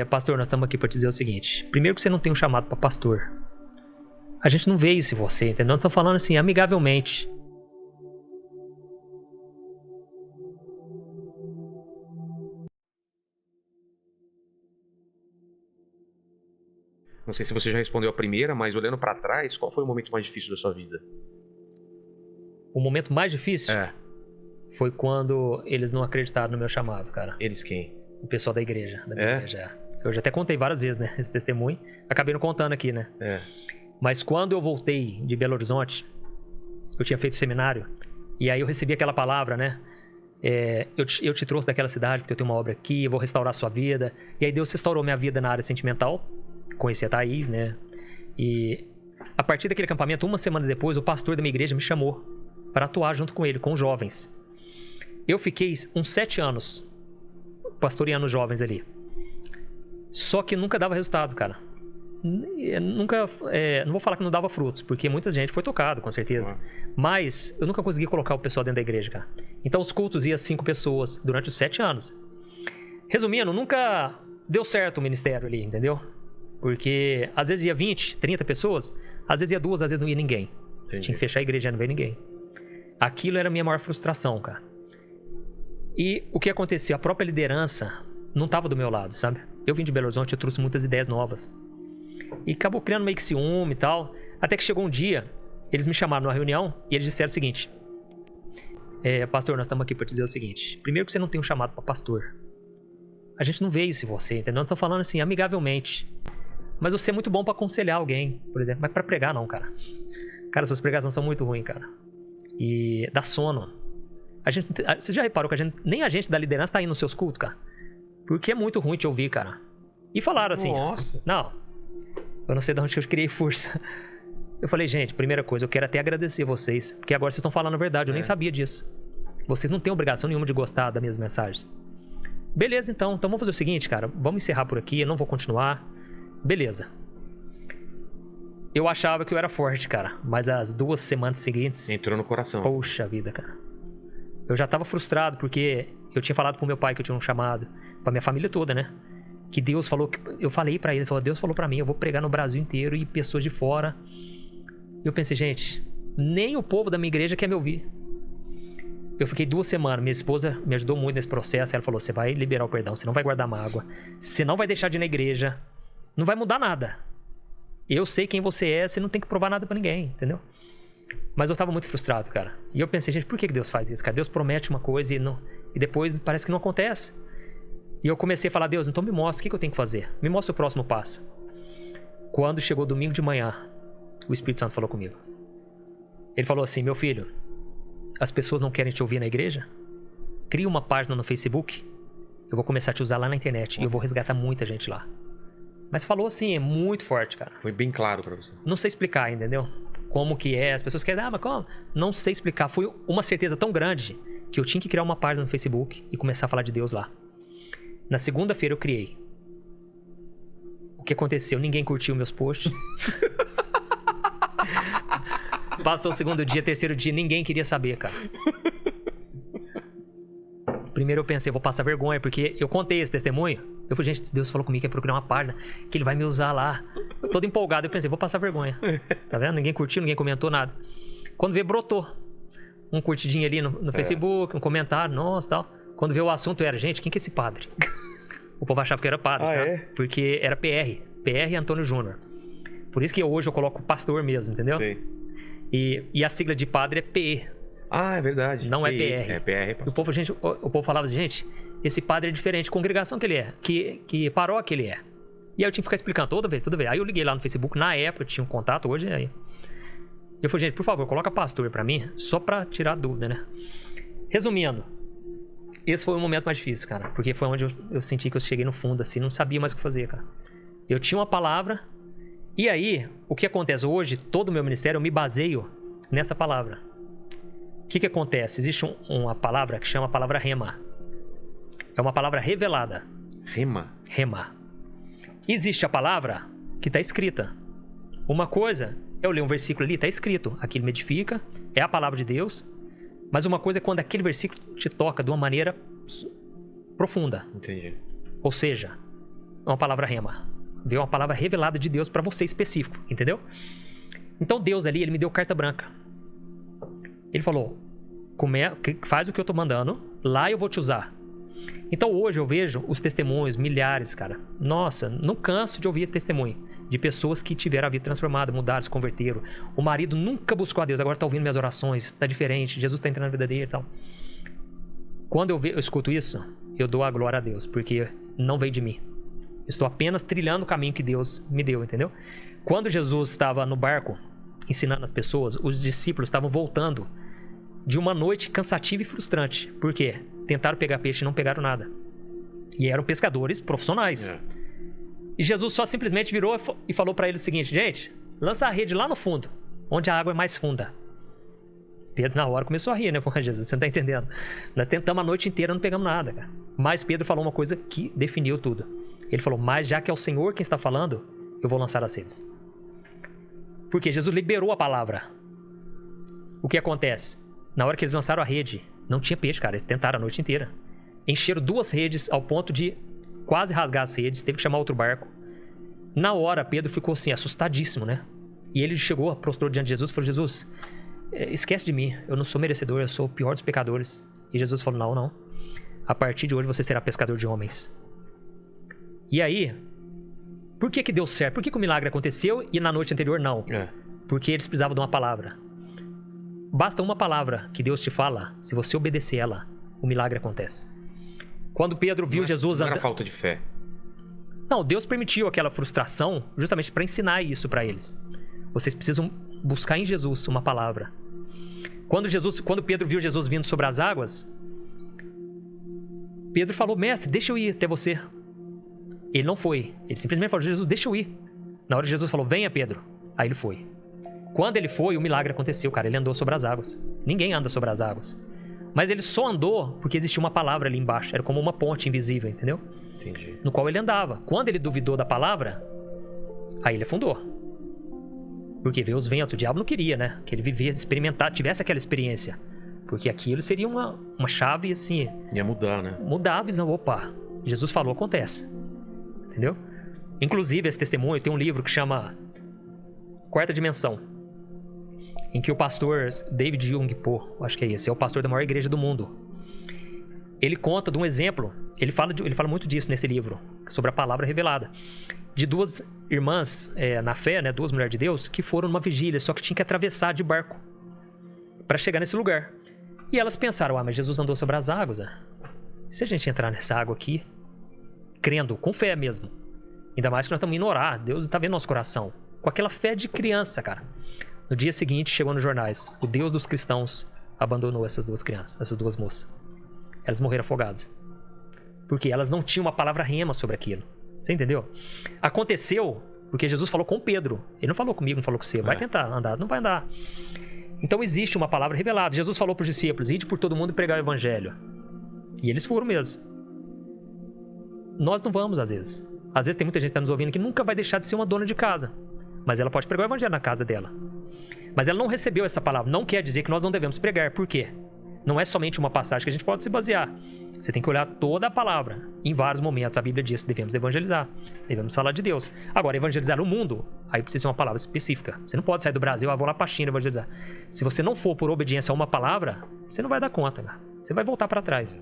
Pastor, nós estamos aqui para te dizer o seguinte. Primeiro que você não tem um chamado para pastor. A gente não vê isso em você, entendeu? Nós estamos falando assim, amigavelmente. Não sei se você já respondeu a primeira, mas olhando pra trás, qual foi o momento mais difícil da sua vida? O momento mais difícil É. foi quando eles não acreditaram no meu chamado, cara. Eles quem? O pessoal da igreja. Da minha É? igreja. Eu já até contei várias vezes, né? Esse testemunho. Acabei não contando aqui, né? É. Mas quando eu voltei de Belo Horizonte, eu tinha feito seminário, e aí eu recebi aquela palavra, né? Eu te trouxe daquela cidade porque eu tenho uma obra aqui, eu vou restaurar a sua vida. E aí Deus restaurou minha vida na área sentimental. Conheci a Thaís, né? E a partir daquele acampamento, uma semana depois, o pastor da minha igreja me chamou para atuar junto com ele, com os jovens. Eu fiquei uns 7 anos pastoreando os jovens ali. Só que nunca dava resultado, cara. Nunca, não vou falar que não dava frutos, porque muita gente foi tocado, com certeza. Mas eu nunca consegui colocar o pessoal dentro da igreja, cara. Então os cultos iam 5 pessoas durante os 7 anos. Resumindo, nunca deu certo o ministério ali, entendeu? Porque às vezes ia 20, 30 pessoas, às vezes ia 2, às vezes não ia ninguém. Entendi. Tinha que fechar a igreja e não veio ninguém. Aquilo era a minha maior frustração, cara. E o que aconteceu? A própria liderança não estava do meu lado, sabe? Eu vim de Belo Horizonte, eu trouxe muitas ideias novas. E acabou criando meio que ciúme e tal. Até que chegou um dia, eles me chamaram numa reunião e eles disseram o seguinte: pastor, nós estamos aqui para te dizer o seguinte. Primeiro que você não tem um chamado para pastor. A gente não vê isso em você, entendeu? Nós estamos falando assim, amigavelmente. Mas você é muito bom para aconselhar alguém, por exemplo. Mas para pregar não, cara. Cara, suas pregações são muito ruins, cara. E dá sono. Você já reparou que nem a gente da liderança tá indo nos seus cultos, cara? Porque é muito ruim te ouvir, cara. E falaram assim... Nossa. Não, eu não sei de onde que eu criei força. Eu falei, gente, primeira coisa, eu quero até agradecer vocês, porque agora vocês estão falando a verdade, eu nem sabia disso. Vocês não têm obrigação nenhuma de gostar das minhas mensagens. Beleza, então vamos fazer o seguinte, cara, vamos encerrar por aqui, eu não vou continuar. Beleza. Eu achava que eu era forte, cara, mas as 2 semanas seguintes... Entrou no coração. Poxa vida, cara. Eu já tava frustrado, porque eu tinha falado pro meu pai que eu tinha um chamado, pra minha família toda, né? Que Deus falou, eu falei pra ele, Deus falou pra mim, eu vou pregar no Brasil inteiro e pessoas de fora. E eu pensei, gente, nem o povo da minha igreja quer me ouvir. Eu fiquei 2 semanas, minha esposa me ajudou muito nesse processo. Ela falou, você vai liberar o perdão, você não vai guardar mágoa, você não vai deixar de ir na igreja, não vai mudar nada. Eu sei quem você é, você não tem que provar nada pra ninguém, entendeu? Mas eu tava muito frustrado, cara. E eu pensei, gente, por que Deus faz isso, cara? Deus promete uma coisa e depois parece que não acontece. E eu comecei a falar, Deus, então me mostra o que eu tenho que fazer. Me mostra o próximo passo. Quando chegou domingo de manhã, o Espírito Santo falou comigo. Ele falou assim, meu filho, as pessoas não querem te ouvir na igreja? Cria uma página no Facebook. Eu vou começar a te usar lá na internet. E eu vou resgatar muita gente lá. Mas falou assim, é muito forte, cara. Foi bem claro pra você. Não sei explicar, entendeu? Como que é. As pessoas querem, mas como? Não sei explicar. Foi uma certeza tão grande que eu tinha que criar uma página no Facebook e começar a falar de Deus lá. Na segunda-feira eu criei. O que aconteceu? Ninguém curtiu meus posts. Passou o 2º dia, 3º dia, ninguém queria saber, cara. Primeiro eu pensei, vou passar vergonha, porque eu contei esse testemunho. Eu falei, gente, Deus falou comigo que ia procurar uma página, que ele vai me usar lá. Eu todo empolgado, eu pensei, vou passar vergonha. Tá vendo? Ninguém curtiu, ninguém comentou nada. Quando veio, brotou. Um curtidinho ali no Facebook, um comentário, nossa, tal. Quando veio o assunto era, gente, quem que é esse padre? O povo achava que era padre, sabe? É? Porque era PR Antônio Júnior. Por isso que hoje eu coloco pastor mesmo, entendeu? Sei. E a sigla de padre é PE. Ah, é verdade. Não é PE. PR. É PR. O povo, gente, o povo falava assim, gente, esse padre é diferente, congregação que ele é, que paróquia ele é. E aí eu tinha que ficar explicando toda vez. Aí eu liguei lá no Facebook, na época eu tinha um contato, hoje aí. Eu falei, gente, por favor, coloca pastor pra mim, só pra tirar a dúvida, né? Resumindo, esse foi o momento mais difícil, cara, porque foi onde eu senti que eu cheguei no fundo, assim, não sabia mais o que fazer, cara. Eu tinha uma palavra, e aí, o que acontece hoje, todo o meu ministério, eu me baseio nessa palavra. O que acontece? Existe uma palavra que chama a palavra rema. É uma palavra revelada. Rema? Rema. Existe a palavra que está escrita. Uma coisa, eu leio um versículo ali, está escrito. Aquilo me edifica, é a palavra de Deus. Mas uma coisa é quando aquele versículo te toca de uma maneira profunda. Entendi. Ou seja, uma palavra rema. Veio uma palavra revelada de Deus para você específico, entendeu? Então Deus ali, ele me deu carta branca. Ele falou, faz o que eu tô mandando, lá eu vou te usar. Então hoje eu vejo os testemunhos, milhares, cara. Nossa, não canso de ouvir testemunho de pessoas que tiveram a vida transformada, mudaram, se converteram. O marido nunca buscou a Deus, agora tá ouvindo minhas orações, tá diferente, Jesus tá entrando na vida dele e tal. Quando eu escuto isso, eu dou a glória a Deus, porque não veio de mim. Estou apenas trilhando o caminho que Deus me deu, entendeu? Quando Jesus estava no barco, ensinando as pessoas, os discípulos estavam voltando de uma noite cansativa e frustrante. Por quê? Tentaram pegar peixe e não pegaram nada. E eram pescadores profissionais. E Jesus só simplesmente virou e falou para eles o seguinte: gente, lança a rede lá no fundo, onde a água é mais funda. Pedro na hora começou a rir, né? Pô, Jesus, você não tá entendendo. Nós tentamos a noite inteira, não pegamos nada, cara. Mas Pedro falou uma coisa que definiu tudo. Ele falou, mas já que é o Senhor quem está falando, eu vou lançar as redes. Porque Jesus liberou a palavra. O que acontece? Na hora que eles lançaram a rede, não tinha peixe, cara. Eles tentaram a noite inteira. Encheram 2 redes ao ponto de quase rasgar as redes. Teve que chamar outro barco. Na hora, Pedro ficou assim, assustadíssimo, né? E ele chegou, prostrou diante de Jesus e falou, Jesus, esquece de mim. Eu não sou merecedor, eu sou o pior dos pecadores. E Jesus falou, não. A partir de hoje você será pescador de homens. E aí, por que deu certo? Por que o milagre aconteceu e na noite anterior não? Porque eles precisavam de uma palavra. Basta uma palavra que Deus te fala, se você obedecer ela, o milagre acontece. Quando Pedro viu Jesus... Não era falta de fé. Não, Deus permitiu aquela frustração justamente para ensinar isso para eles. Vocês precisam buscar em Jesus uma palavra. Quando Pedro viu Jesus vindo sobre as águas, Pedro falou, mestre, deixa eu ir até você. Ele não foi. Ele simplesmente falou, Jesus, deixa eu ir. Na hora que Jesus falou, venha, Pedro. Aí ele foi. Quando ele foi, o milagre aconteceu, cara. Ele andou sobre as águas. Ninguém anda sobre as águas. Mas ele só andou porque existia uma palavra ali embaixo. Era como uma ponte invisível, entendeu? Entendi. No qual ele andava. Quando ele duvidou da palavra, aí ele afundou. Porque veio os ventos. O diabo não queria, né? Que ele vivesse, experimentasse, tivesse aquela experiência. Porque aquilo seria uma chave, assim... Ia mudar, né? Mudar a visão. Opa, Jesus falou, acontece. Entendeu? Inclusive, esse testemunho tem um livro que chama Quarta Dimensão, em que o pastor David Jung Po, acho que é esse, é o pastor da maior igreja do mundo. Ele conta de um exemplo, ele fala muito disso nesse livro, sobre a palavra revelada, de 2 irmãs na fé, né, 2 mulheres de Deus, que foram numa vigília, só que tinham que atravessar de barco para chegar nesse lugar. E elas pensaram, mas Jesus andou sobre as águas, né? Se a gente entrar nessa água aqui, crendo, com fé mesmo, ainda mais que nós estamos indo orar, Deus está vendo nosso coração, com aquela fé de criança, cara. No dia seguinte, chegou nos jornais, o Deus dos cristãos abandonou essas 2 crianças, essas 2 moças. Elas morreram afogadas. Porque elas não tinham uma palavra rema sobre aquilo. Você entendeu? Aconteceu porque Jesus falou com Pedro. Ele não falou comigo, não falou com você. Vai tentar andar, não vai andar. Então existe uma palavra revelada. Jesus falou para os discípulos, ide por todo mundo e pregar o evangelho. E eles foram mesmo. Nós não vamos, às vezes. Às vezes tem muita gente que está nos ouvindo que nunca vai deixar de ser uma dona de casa. Mas ela pode pregar o evangelho na casa dela. Mas ela não recebeu essa palavra. Não quer dizer que nós não devemos pregar. Por quê? Não é somente uma passagem que a gente pode se basear. Você tem que olhar toda a palavra. Em vários momentos a Bíblia diz que devemos evangelizar. Devemos falar de Deus. Agora, evangelizar o mundo, aí precisa ser uma palavra específica. Você não pode sair do Brasil, vou lá para a China evangelizar. Se você não for por obediência a uma palavra, você não vai dar conta, cara. Você vai voltar para trás.